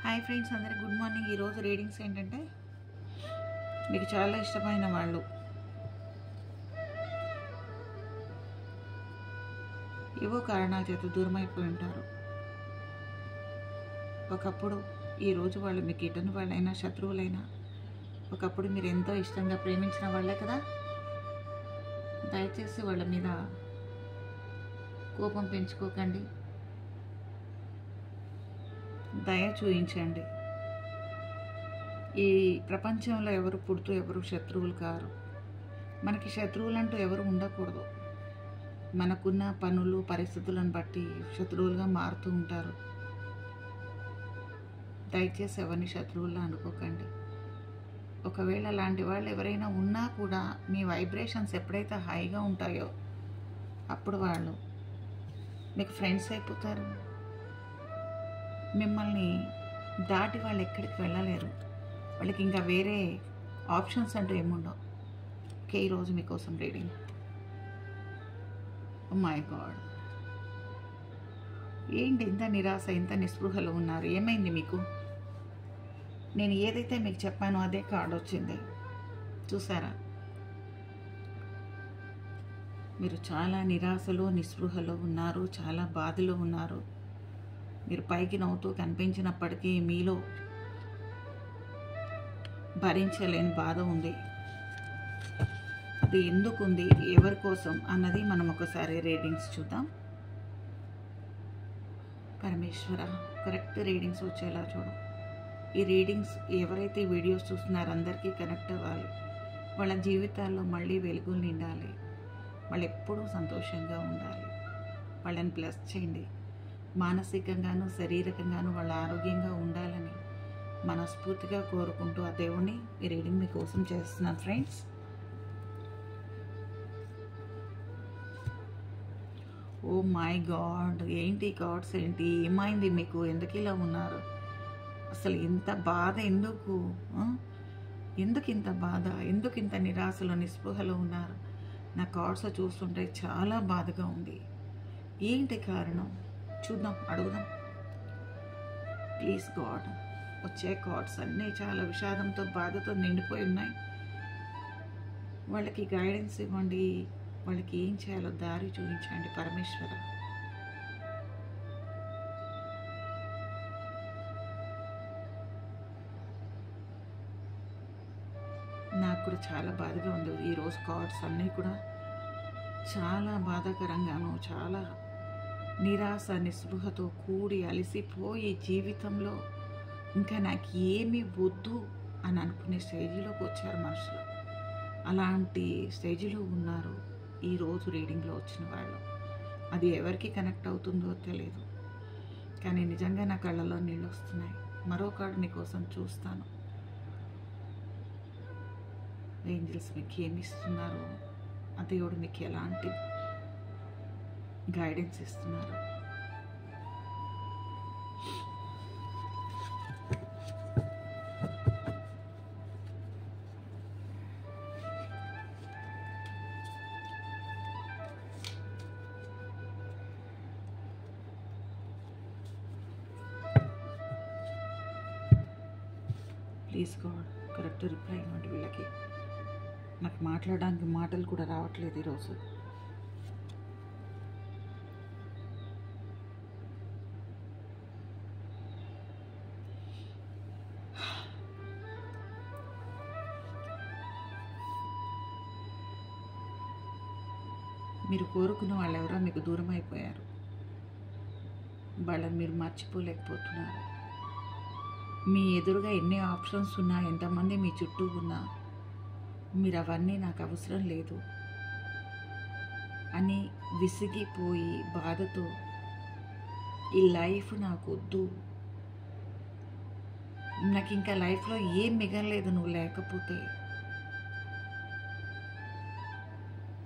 Hi friends, అందరికి good morning. ఈరోజు readings ఏంటంటే, మీకు చాలా ఇష్టమైన వాళ్ళు ఏవో కారణాల చేత దూరం అయిపోయి ఉంటారు. ఒకప్పుడు ఈరోజు వాళ్ళు మీకు ఇటని వాళ్ళైనా శత్రువులైనా ఒకప్పుడు మీరు ఎంతో ఇష్టంగా ప్రేమించిన వాళ్ళే కదా. దయచేసి వాళ్ళ మీద కోపం పెంచుకోకండి, దయ చూయించండి. ఈ ప్రపంచంలో ఎవరు పుడుతూ ఎవరు శత్రువులు కారు. మనకి శత్రువులంటూ ఎవరు ఉండకూడదు. మనకున్న పనులు పరిస్థితులను బట్టి శత్రువులుగా మారుతూ ఉంటారు. దయచేసి ఎవరిని శత్రువుల్లో అనుకోకండి. ఒకవేళ అలాంటి వాళ్ళు ఎవరైనా ఉన్నా కూడా మీ వైబ్రేషన్స్ ఎప్పుడైతే హైగా ఉంటాయో అప్పుడు వాళ్ళు మీకు ఫ్రెండ్స్ అయిపోతారు. మిమ్మల్ని దాటి వాళ్ళు ఎక్కడికి వెళ్ళలేరు. వాళ్ళకి ఇంకా వేరే ఆప్షన్స్ అంటూ ఏముండవు. ఓకే, ఈరోజు మీకోసం రీడింగ్. ఓ మై గాడ్, ఏంటి ఇంత నిరాశ, ఇంత నిస్పృహలో ఉన్నారు? ఏమైంది మీకు? నేను ఏదైతే మీకు చెప్పానో అదే కార్డ్ వచ్చింది, చూసారా? మీరు చాలా నిరాశలో నిస్పృహలో ఉన్నారు, చాలా బాధలో ఉన్నారు. మీరు పైకి నవ్వుతూ కనిపించినప్పటికీ మీలో భరించలేని బాధ ఉంది. అది ఎందుకు ఉంది, ఎవరి కోసం అన్నది మనం ఒకసారి రీడింగ్స్ చూద్దాం. పరమేశ్వర, కరెక్ట్ రీడింగ్స్ వచ్చేలా చూడు. ఈ రీడింగ్స్ ఎవరైతే వీడియోస్ చూస్తున్నారో అందరికీ కనెక్ట్ అవ్వాలి. వాళ్ళ జీవితాల్లో మళ్ళీ వెలుగులు నిండాలి. వాళ్ళు ఎప్పుడూ సంతోషంగా ఉండాలి. వాళ్ళని బ్లెస్ చేయండి. మానసికంగాను శారీరకంగాను వాళ్ళ ఆరోగ్యంగా ఉండాలని మనస్ఫూర్తిగా కోరుకుంటూ ఆ దేవుణ్ణి ఈ రీడింగ్ మీకోసం చేస్తున్నాను ఫ్రెండ్స్. ఓ మై గాడ్, ఏంటి గాడ్స్, ఏంటి ఏమైంది మీకు? ఎందుకు ఇలా ఉన్నారు? అసలు ఇంత బాధ ఎందుకు? ఎందుకు ఇంత బాధ? ఎందుకు ఇంత నిరాశలో నిస్పృహలో ఉన్నారు? నా కార్డ్స్ చూస్తుంటే చాలా బాధగా ఉంది. ఏంటి కారణం? చూద్దాం, అడుగుదాం. ప్లీజ్ గాడ్, వచ్చే కార్డ్స్ అన్నీ చాలా విషాదంతో బాధతో నిండిపోయి ఉన్నాయి. వాళ్ళకి గైడెన్స్ ఇవ్వండి. వాళ్ళకి ఏం చేయాలో దారి చూపించండి పరమేశ్వర. నాకు కూడా చాలా బాధగా ఉంది. ఈరోజు కార్డ్స్ అన్నీ కూడా చాలా బాధాకరంగాను, చాలా నిరాశ నిస్పృహతో కూడి అలసిపోయి జీవితంలో ఇంకా నాకు ఏమీ వద్దు అని అనుకునే స్టేజీలోకి వచ్చారు మనుషులు. అలాంటి స్టేజ్లో ఉన్నారు ఈరోజు రీడింగ్లో వచ్చిన వాళ్ళు. అది ఎవరికి కనెక్ట్ అవుతుందో తెలియదు, కానీ నిజంగా నా కళ్ళలో నీళ్ళు వస్తున్నాయి. మరో కార్డు మీకోసం చూస్తాను. ఏంజల్స్ మీకు ఏమి ఇస్తున్నారు, ఆ దేవుడు మీకు ఎలాంటి గైడెన్స్ ఇస్తున్నారు? ప్లీజ్ గాడ్, కరెక్ట్ రిప్లై ఇవ్వండి వీళ్ళకి. నాకు మాట్లాడడానికి మాటలు కూడా రావట్లేదు ఈరోజు. మీరు కోరుకున్న వాళ్ళు ఎవరో మీకు దూరం అయిపోయారు. వాళ్ళని మీరు మర్చిపోలేకపోతున్నారు. మీ ఎదురుగా ఎన్ని ఆప్షన్స్ ఉన్నా, ఎంతమంది మీ చుట్టూ ఉన్నా, మీరు అవన్నీ నాకు అవసరం లేదు అని విసిగిపోయి బాధతో ఈ లైఫ్ నాకు వద్దు, నాకు ఇంకా లైఫ్లో ఏం మిగలలేదు నువ్వు లేకపోతే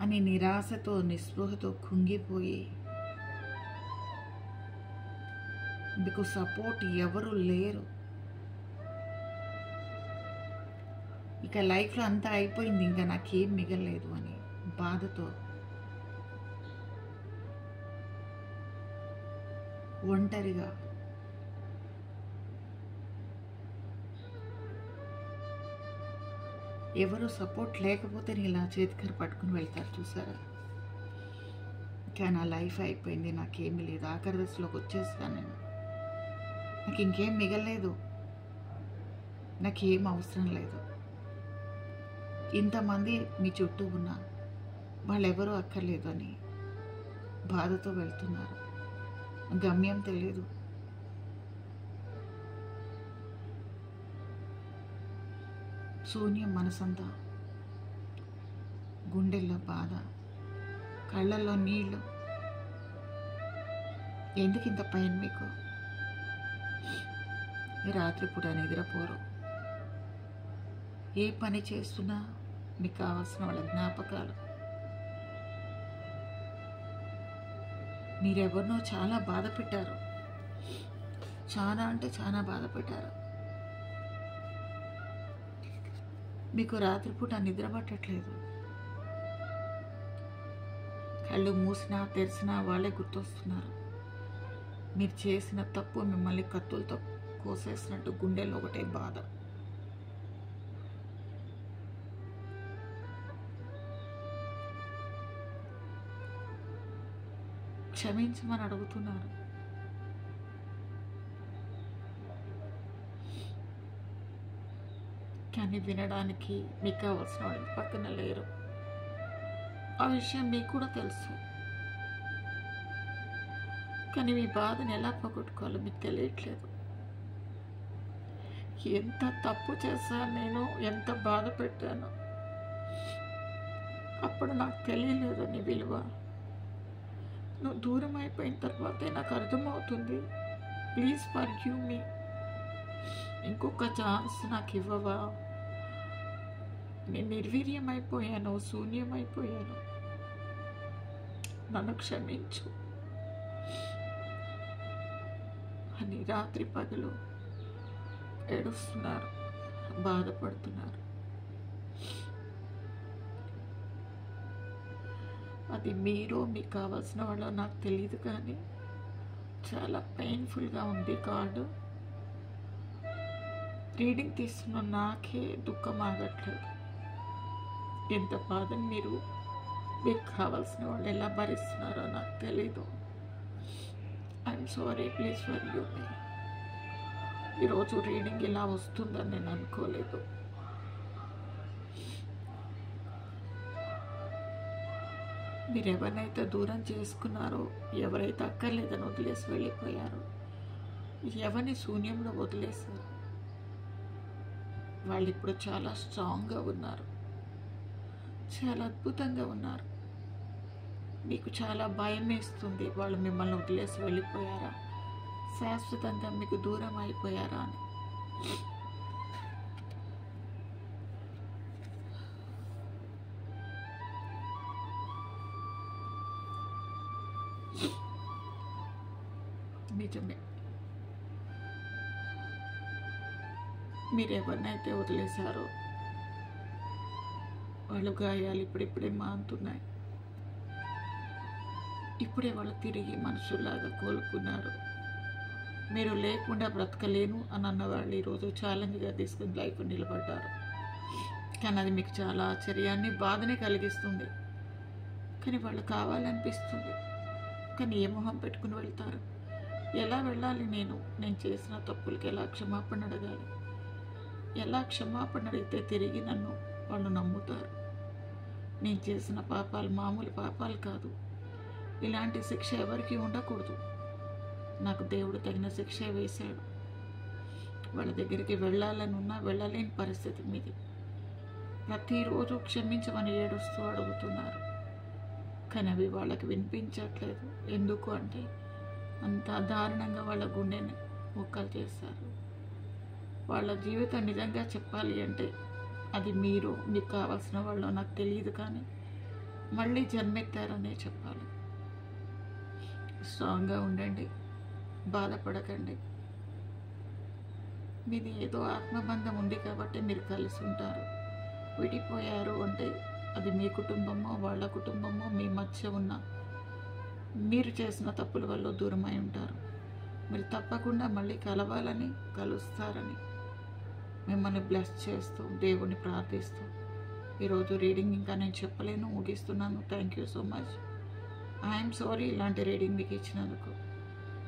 అని నిరాశతో నిస్పృహతో కుంగిపోయి మీకు సపోర్ట్ ఎవరు లేరు. ఇక లైఫ్లో అంతా అయిపోయింది, ఇంకా నాకేం మిగలలేదు అని బాధతో ఒంటరిగా ఎవరు సపోర్ట్ లేకపోతే నేను ఇలా చేతికర పట్టుకుని వెళ్తారు చూసారా. కానీ నా లైఫ్ అయిపోయింది, నాకేమీ లేదు. ఆఖరి దశలోకి వచ్చేసాను నేను. నాకు ఇంకేం మిగలేదు, నాకేం అవసరం లేదు. ఇంతమంది మీ చుట్టూ ఉన్నా వాళ్ళెవరూ అక్కర్లేదు అని బాధతో వెళ్తున్నారు. గమ్యం తెలియదు. శూన్యం మనసంతా, గుండెల్లో బాధ, కళ్ళల్లో నీళ్ళు. ఎందుకు ఇంత పైన మీకు? రాత్రిపూట నిద్రపోరు. ఏ పని చేస్తున్నా మీకు కావాల్సిన వాళ్ళ జ్ఞాపకాలు. మీరెవరినో చాలా బాధ పెట్టారు, చాలా అంటే చాలా బాధ పెట్టారు. మీకు రాత్రిపూట నిద్ర పట్టట్లేదు. కళ్ళు మూసినా తెరిచినా వాళ్ళే గుర్తొస్తున్నారు. మీరు చేసిన తప్పు మిమ్మల్ని కత్తులతో కోసేసినట్టు గుండెల్లో ఒకటే బాధ. క్షమించమని అడుగుతున్నారు. కానీ వినడానికి మీకు కావాల్సిన వాళ్ళు పక్కన లేరు. ఆ విషయం మీకు కూడా తెలుసు. కానీ మీ బాధను ఎలా పోగొట్టుకోవాలో మీకు తెలియట్లేదు. ఎంత తప్పు చేశాను నేను, ఎంత బాధ పెట్టాను. అప్పుడు నాకు తెలియలేదు నీ విలువ. నువ్వు దూరం అయిపోయిన తర్వాతే నాకు అర్థమవుతుంది. Please forgive me. ఇంకొక ఛాన్స్ నాకు ఇవ్వవా? నేను నిర్వీర్యమైపోయాను, శూన్యమైపోయాను. నన్ను క్షమించు అని రాత్రి పగలు ఏడుస్తున్నారు, బాధపడుతున్నారు. అది మీరు మీకు కావాల్సిన వాళ్ళు నాకు తెలియదు, కానీ చాలా పెయిన్ఫుల్గా ఉంది కార్డు. రీడింగ్ తీస్తున్న నాకే దుఃఖం ఆగట్లేదు. ఎంత బాధని మీకు కావాల్సిన వాళ్ళు ఎలా భరిస్తున్నారో నాకు తెలీదు. I'm sorry, please forgive me. ఈరోజు రీడింగ్ ఇలా వస్తుందని నేను అనుకోలేదు. మీరు ఎవరినైతే దూరం చేసుకున్నారో, ఎవరైతే అక్కర్లేదని వదిలేసి వెళ్ళిపోయారో, ఎవరిని శూన్యంలో వదిలేశారు, వాళ్ళు ఇప్పుడు చాలా స్ట్రాంగ్గా ఉన్నారు, చాలా అద్భుతంగా ఉన్నారు. మీకు చాలా భయం వేస్తుంది, వాళ్ళు మిమ్మల్ని వదిలేసి వెళ్ళిపోయారా, శాశ్వతంగా మీకు దూరం అయిపోయారా అని. నిజమే, మీరు ఎవరినైతే వదిలేశారో వాళ్ళు గాయాలు ఇప్పుడిప్పుడే మానుతున్నాయి. ఇప్పుడే వాళ్ళు తిరిగి మనుషుల్లాగా కోలుకున్నారు. మీరు లేకుండా బ్రతకలేను అని అన్నవాళ్ళు ఈరోజు ఛాలెంజ్గా తీసుకుని లైఫ్ నిలబడ్డారు. కానీ అది మీకు చాలా ఆశ్చర్యాన్ని, బాధని కలిగిస్తుంది. కానీ వాళ్ళు కావాలనిపిస్తుంది. కానీ ఏ మొహం పెట్టుకుని వెళ్తారు? ఎలా వెళ్ళాలి? నేను చేసిన తప్పులకి ఎలా క్షమాపణ అడగాలి? ఎలా క్షమాపణ అడిగితే తిరిగి నన్ను వాళ్ళు నమ్ముతారు? నేను చేసిన పాపాలు మామూలు పాపాలు కాదు. ఇలాంటి శిక్ష ఎవరికి ఉండకూడదు. నాకు దేవుడు తగిన శిక్ష వేశాడు. వాళ్ళ దగ్గరికి వెళ్ళాలని ఉన్నా వెళ్ళలేని పరిస్థితి మీది. ప్రతిరోజు క్షమించమని ఏడుస్తూ అడుగుతున్నారు. కానీ అవి వాళ్ళకి వినిపించట్లేదు. ఎందుకు అంటే అంత దారుణంగా వాళ్ళ గుండెని ముక్కలు చేశారు. వాళ్ళ జీవితం నిజంగా చెప్పాలి అంటే అది మీకు కావాల్సిన వాళ్ళు నాకు తెలియదు, కానీ మళ్ళీ జన్మెత్తారనే చెప్పాలి. స్ట్రాంగ్గా ఉండండి, బాధపడకండి. మీది ఏదో ఆత్మబంధం ఉంది కాబట్టి మీరు కలిసి ఉంటారు. విడిపోయారు అంటే అది మీ కుటుంబమో వాళ్ళ కుటుంబమో మీ మధ్య ఉన్న మీరు చేసిన తప్పుల వల్ల దూరమై ఉంటారు. మీరు తప్పకుండా మళ్ళీ కలవాలని, కలుస్తారని మిమ్మల్ని బ్లెస్ చేస్తూ దేవుని ప్రార్థిస్తూ ఈరోజు రీడింగ్ ఇంకా నేను చెప్పలేను, ముగిస్తున్నాను. Thank you so much. I'm sorry ఇలాంటి రీడింగ్ మీకు ఇచ్చినందుకు.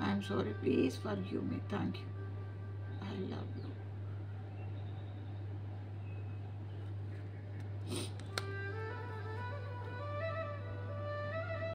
I'm sorry. Please forgive me. Thank you. I love you.